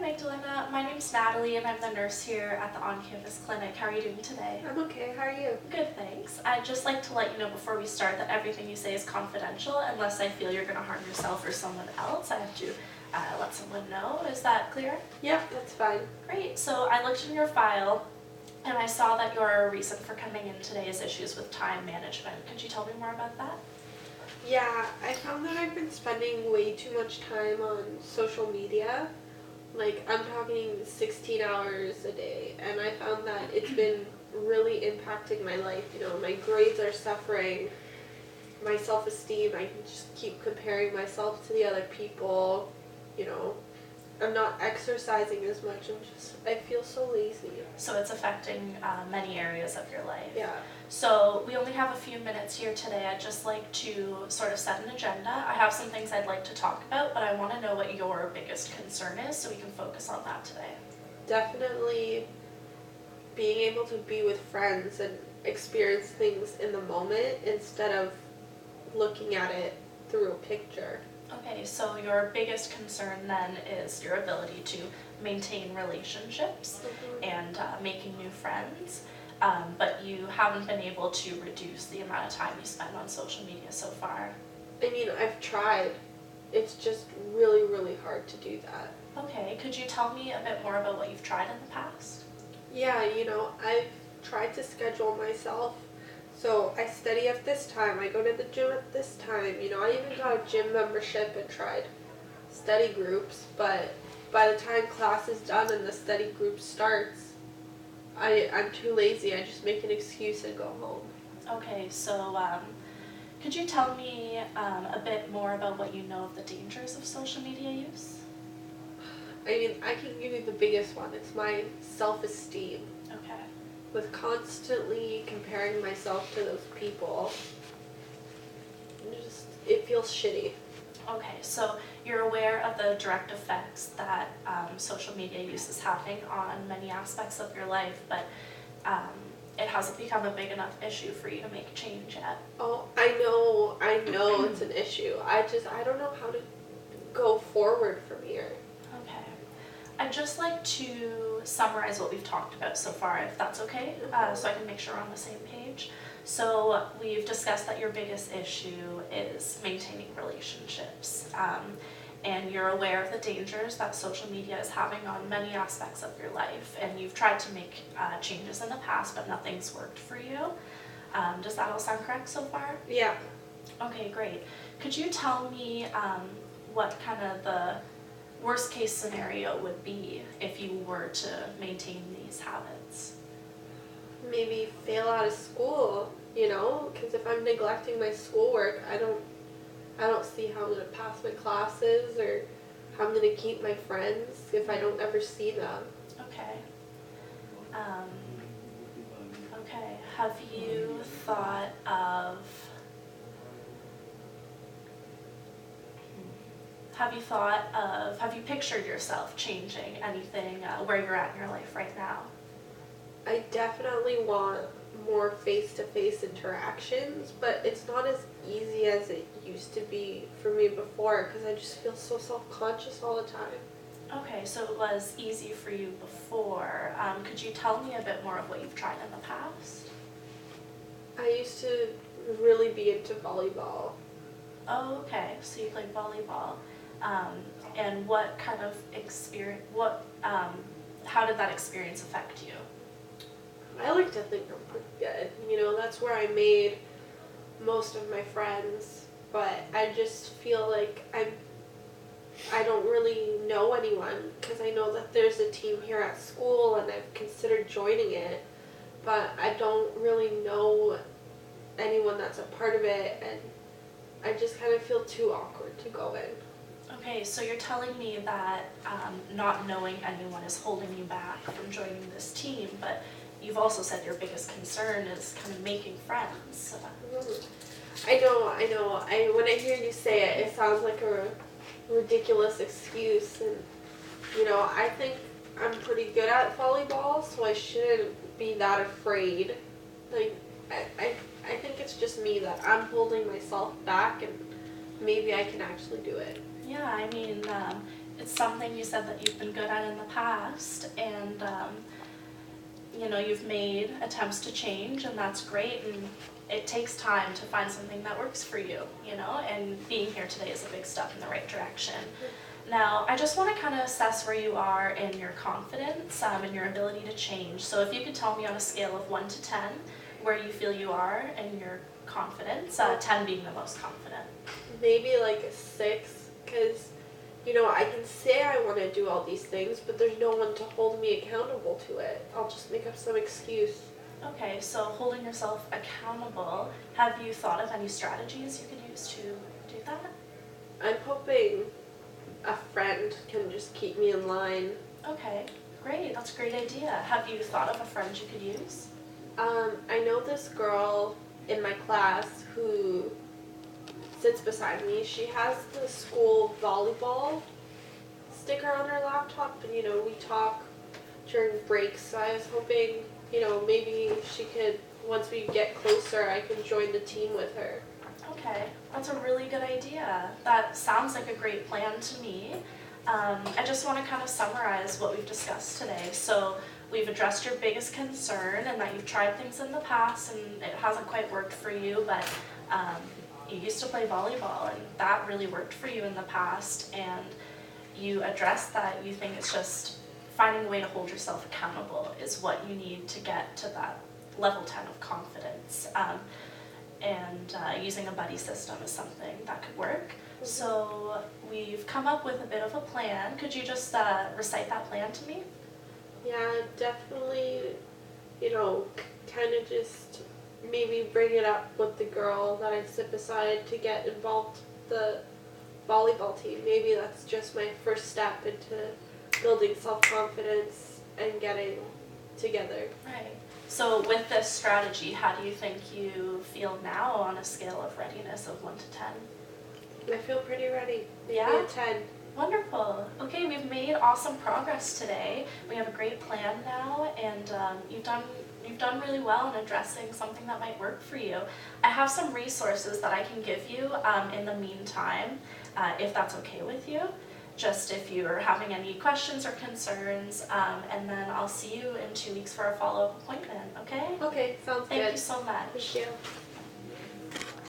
Magdalena. My name's Natalie and I'm the nurse here at the on-campus clinic. How are you doing today? I'm okay. How are you? Good, thanks. I'd just like to let you know before we start that everything you say is confidential unless I feel you're going to harm yourself or someone else. I have to let someone know. Is that clear? Yep, that's fine. Great. So I looked in your file and I saw that your reason for coming in today is issues with time management. Could you tell me more about that? Yeah, I found that I've been spending way too much time on social media. Like, I'm talking 16 hours a day, and I found that it's been really impacting my life. You know, my grades are suffering, my self-esteem, I can just keep comparing myself to the other people. You know, I'm not exercising as much, I feel so lazy. So it's affecting many areas of your life. Yeah. So we only have a few minutes here today. I'd just like to sort of set an agenda. I have some things I'd like to talk about, but I want to know what your biggest concern is so we can focus on that today. Definitely being able to be with friends and experience things in the moment instead of looking at it through a picture. Okay, so your biggest concern then is your ability to maintain relationships and making new friends, but you haven't been able to reduce the amount of time you spend on social media so far. I mean, I've tried. It's just really, really hard to do that. Okay, could you tell me a bit more about what you've tried in the past? Yeah, you know, I've tried to schedule myself. So I study at this time, I go to the gym at this time, you know, I even got a gym membership and tried study groups, but by the time class is done and the study group starts, I'm too lazy, I just make an excuse and go home. Okay, so could you tell me a bit more about what you know of the dangers of social media use? I mean, I can give you the biggest one, it's my self-esteem. Okay. With constantly comparing myself to those people, it feels shitty. Okay, so you're aware of the direct effects that social media use is having on many aspects of your life, but it hasn't become a big enough issue for you to make a change yet. Oh, I know it's an issue. I don't know how to go forward from here. Okay. I'd just like to summarize what we've talked about so far, if that's okay, so I can make sure we're on the same page. So we've discussed that your biggest issue is maintaining relationships, and you're aware of the dangers that social media is having on many aspects of your life, and you've tried to make changes in the past, but nothing's worked for you. Does that all sound correct so far? Yeah. Okay, great. Could you tell me what kind of the worst case scenario would be if you were to maintain these habits? Maybe fail out of school, you know, because if I'm neglecting my schoolwork, I don't see how I'm going to pass my classes or how I'm going to keep my friends if I don't ever see them. Okay. Okay. Have you thought of have you pictured yourself changing anything where you're at in your life right now? I definitely want more face-to-face interactions, but it's not as easy as it used to be for me before because I just feel so self-conscious all the time. Okay, so it was easy for you before. Could you tell me a bit more of what you've tried in the past? I used to really be into volleyball. Oh, okay. So you played volleyball. And what kind of experience, how did that experience affect you? I like to think I'm pretty good. You know, that's where I made most of my friends, but I just feel like I don't really know anyone because I know that there's a team here at school and I've considered joining it, but I don't really know anyone that's a part of it, and I just kind of feel too awkward to go in. Okay, so you're telling me that not knowing anyone is holding you back from joining this team, but you've also said your biggest concern is kind of making friends. I know. When I hear you say it, it sounds like a ridiculous excuse, and you know, I think I'm pretty good at volleyball, so I shouldn't be that afraid. Like, I think it's just me that I'm holding myself back, and maybe I can actually do it. Yeah, I mean, it's something you said that you've been good at in the past, and you know, you've made attempts to change, and that's great, and it takes time to find something that works for you, you know, and being here today is a big step in the right direction. Now, I just want to kind of assess where you are in your confidence and your ability to change. So if you could tell me on a scale of 1 to 10 where you feel you are in your confidence, 10 being the most confident. Maybe like a 6, because, you know, I can say I want to do all these things, but there's no one to hold me accountable to it. I'll just make up some excuse. Okay, so holding yourself accountable, have you thought of any strategies you could use to do that? I'm hoping a friend can just keep me in line. Okay, great, that's a great idea. Have you thought of a friend you could use? I know this girl in my class who sits beside me. She has the school volleyball sticker on her laptop, and, you know, we talk during breaks, so I was hoping, you know, maybe she could, once we get closer, I can join the team with her. Okay, that's a really good idea. That sounds like a great plan to me. I just want to kind of summarize what we've discussed today. So we've addressed your biggest concern and that you've tried things in the past and it hasn't quite worked for you, but you used to play volleyball and that really worked for you in the past, and you addressed that you think it's just finding a way to hold yourself accountable is what you need to get to that level 10 of confidence. Using a buddy system is something that could work. So we've come up with a bit of a plan. Could you just recite that plan to me? Yeah, definitely, you know, kind of just maybe bring it up with the girl that I sit beside to get involved with the volleyball team. Maybe that's just my first step into building self-confidence and getting together. Right. So with this strategy, how do you think you feel now on a scale of readiness of 1 to 10? I feel pretty ready. Maybe Yeah? a 10. Wonderful. Okay, we've made awesome progress today. We have a great plan now, and you've done really well in addressing something that might work for you. I have some resources that I can give you in the meantime, if that's okay with you. Just if you're having any questions or concerns, and then I'll see you in 2 weeks for a follow-up appointment, okay? Okay, sounds good. Thank you so much. Thank you.